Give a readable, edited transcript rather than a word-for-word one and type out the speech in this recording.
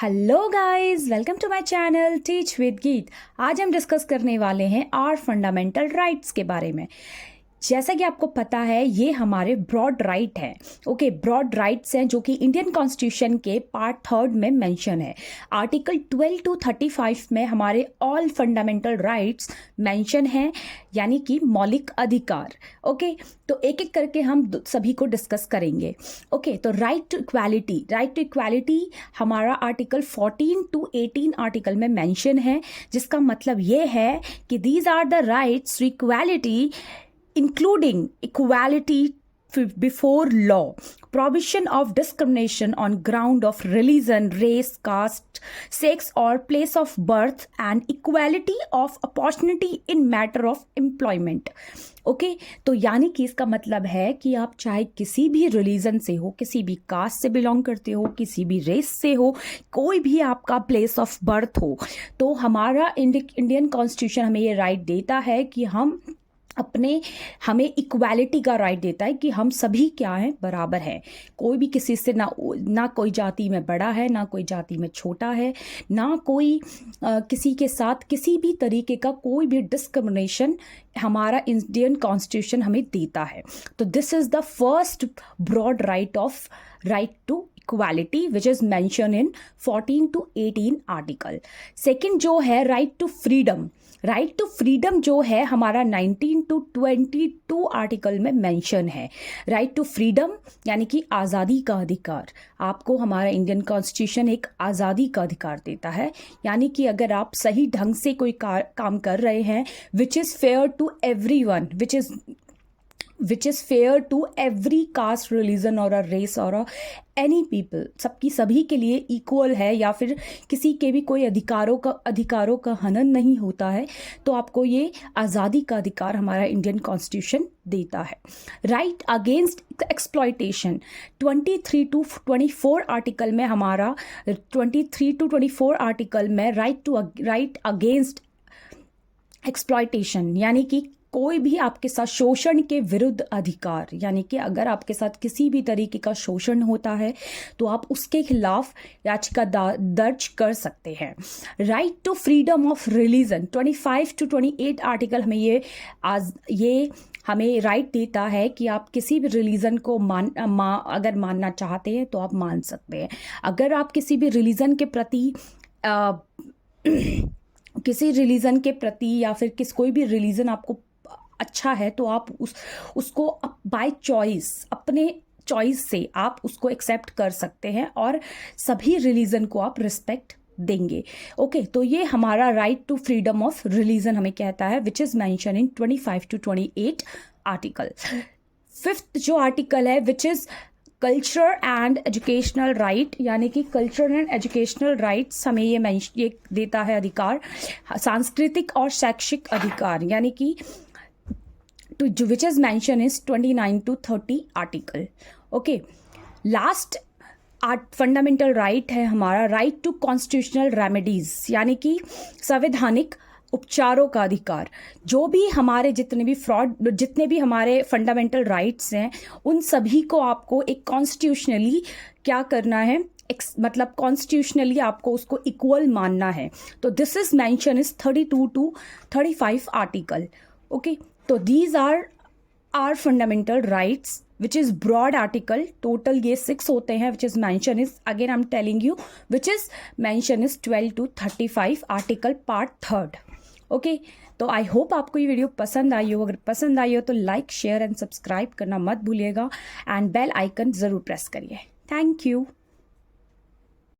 Hello guys, welcome to my channel teach with Geet. आज हम discuss करने वाले हैं आवर फंडामेंटल राइट्स के बारे में। जैसा कि आपको पता है, ये हमारे ब्रॉड राइट हैं। ओके, ब्रॉड राइट्स हैं जो कि इंडियन कॉन्स्टिट्यूशन के पार्ट 3 में मेंशन है। आर्टिकल 12 to 35 में हमारे ऑल फंडामेंटल राइट्स मेंशन हैं, यानी कि मौलिक अधिकार। ओके, तो एक एक करके हम सभी को डिस्कस करेंगे। ओके, तो राइट टू इक्वालिटी हमारा आर्टिकल 14 to 18 आर्टिकल में मेंशन है, जिसका मतलब ये है कि these are the rights to equality including equality before law, prohibition of discrimination on ground of religion, race, caste, sex or place of birth, and equality of opportunity in matter of employment. Okay, तो यानी कि इसका मतलब है कि आप चाहे किसी भी रिलीजन से हो, किसी भी कास्ट से बिलोंग करते हो, किसी भी रेस से हो, कोई भी आपका प्लेस ऑफ बर्थ हो, तो हमारा इंडियन कॉन्स्टिट्यूशन हमें ये राइट देता है कि हमें इक्वालिटी का राइट देता है कि हम सभी क्या हैं, बराबर हैं। कोई भी किसी से ना कोई जाति में बड़ा है, ना कोई जाति में छोटा है, ना कोई किसी के साथ किसी भी तरीके का कोई भी डिस्क्रिमिनेशन हमारा इंडियन कॉन्स्टिट्यूशन हमें देता है। तो this is the first broad right to equality which is mention in 14 to 18 article. Second जो है राइट टू फ्रीडम जो है हमारा 19 to 22 आर्टिकल में मेंशन है। राइट टू फ्रीडम यानी कि आज़ादी का अधिकार। आपको हमारा इंडियन कॉन्स्टिट्यूशन एक आज़ादी का अधिकार देता है, यानी कि अगर आप सही ढंग से कोई काम कर रहे हैं which is fair to everyone, which is fair to every caste, religion और रेस और एनी पीपल, सभी के लिए इक्वल है, या फिर किसी के भी कोई अधिकारों का हनन नहीं होता है, तो आपको ये आज़ादी का अधिकार हमारा इंडियन कॉन्स्टिट्यूशन देता है। Right against exploitation 23 to 24 article में हमारा 23 to 24 आर्टिकल में राइट अगेंस्ट एक्सप्लॉयटेशन, यानी कि कोई भी आपके साथ शोषण के विरुद्ध अधिकार, यानी कि अगर आपके साथ किसी भी तरीके का शोषण होता है तो आप उसके खिलाफ याचिका दर्ज कर सकते हैं। Right to freedom of religion 25 to 28 article हमें ये हमें राइट देता है कि आप किसी भी रिलीजन को अगर मानना चाहते हैं तो आप मान सकते हैं। अगर आप किसी भी रिलीजन के प्रति या फिर कोई भी रिलीजन आपको अच्छा है, तो आप उसको बाय चॉइस, अपने चॉइस से आप उसको एक्सेप्ट कर सकते हैं और सभी रिलीजन को आप रिस्पेक्ट देंगे। ओके, तो ये हमारा right to freedom of religion हमें कहता है which is mention in 25 to 28 article. Fifth जो आर्टिकल है which is culture and educational right, यानी कि कल्चर एंड एजुकेशनल राइट्स हमें ये देता है अधिकार, सांस्कृतिक और शैक्षिक अधिकार, यानी कि which is mentioned is 29 to 30 article. Okay, last fundamental right है हमारा राइट टू कॉन्स्टिट्यूशनल रेमेडीज, यानी कि संवैधानिक उपचारों का अधिकार। जो भी हमारे जितने भी हमारे फंडामेंटल राइट्स हैं, उन सभी को आपको एक कॉन्स्टिट्यूशनली क्या करना है, मतलब कॉन्स्टिट्यूशनली आपको उसको इक्वल मानना है। तो this is mention is 32 to 35 article. Okay, तो these are are fundamental rights which is broad article. Total ये 6 होते हैं which is mention is, again I am telling you, which is mention is 12 to 35 article part 3। Okay, तो I hope आपको ये video पसंद आई हो। अगर पसंद आई हो तो लाइक, शेयर एंड सब्सक्राइब करना मत भूलिएगा, एंड बेल आइकन ज़रूर प्रेस करिए। Thank you.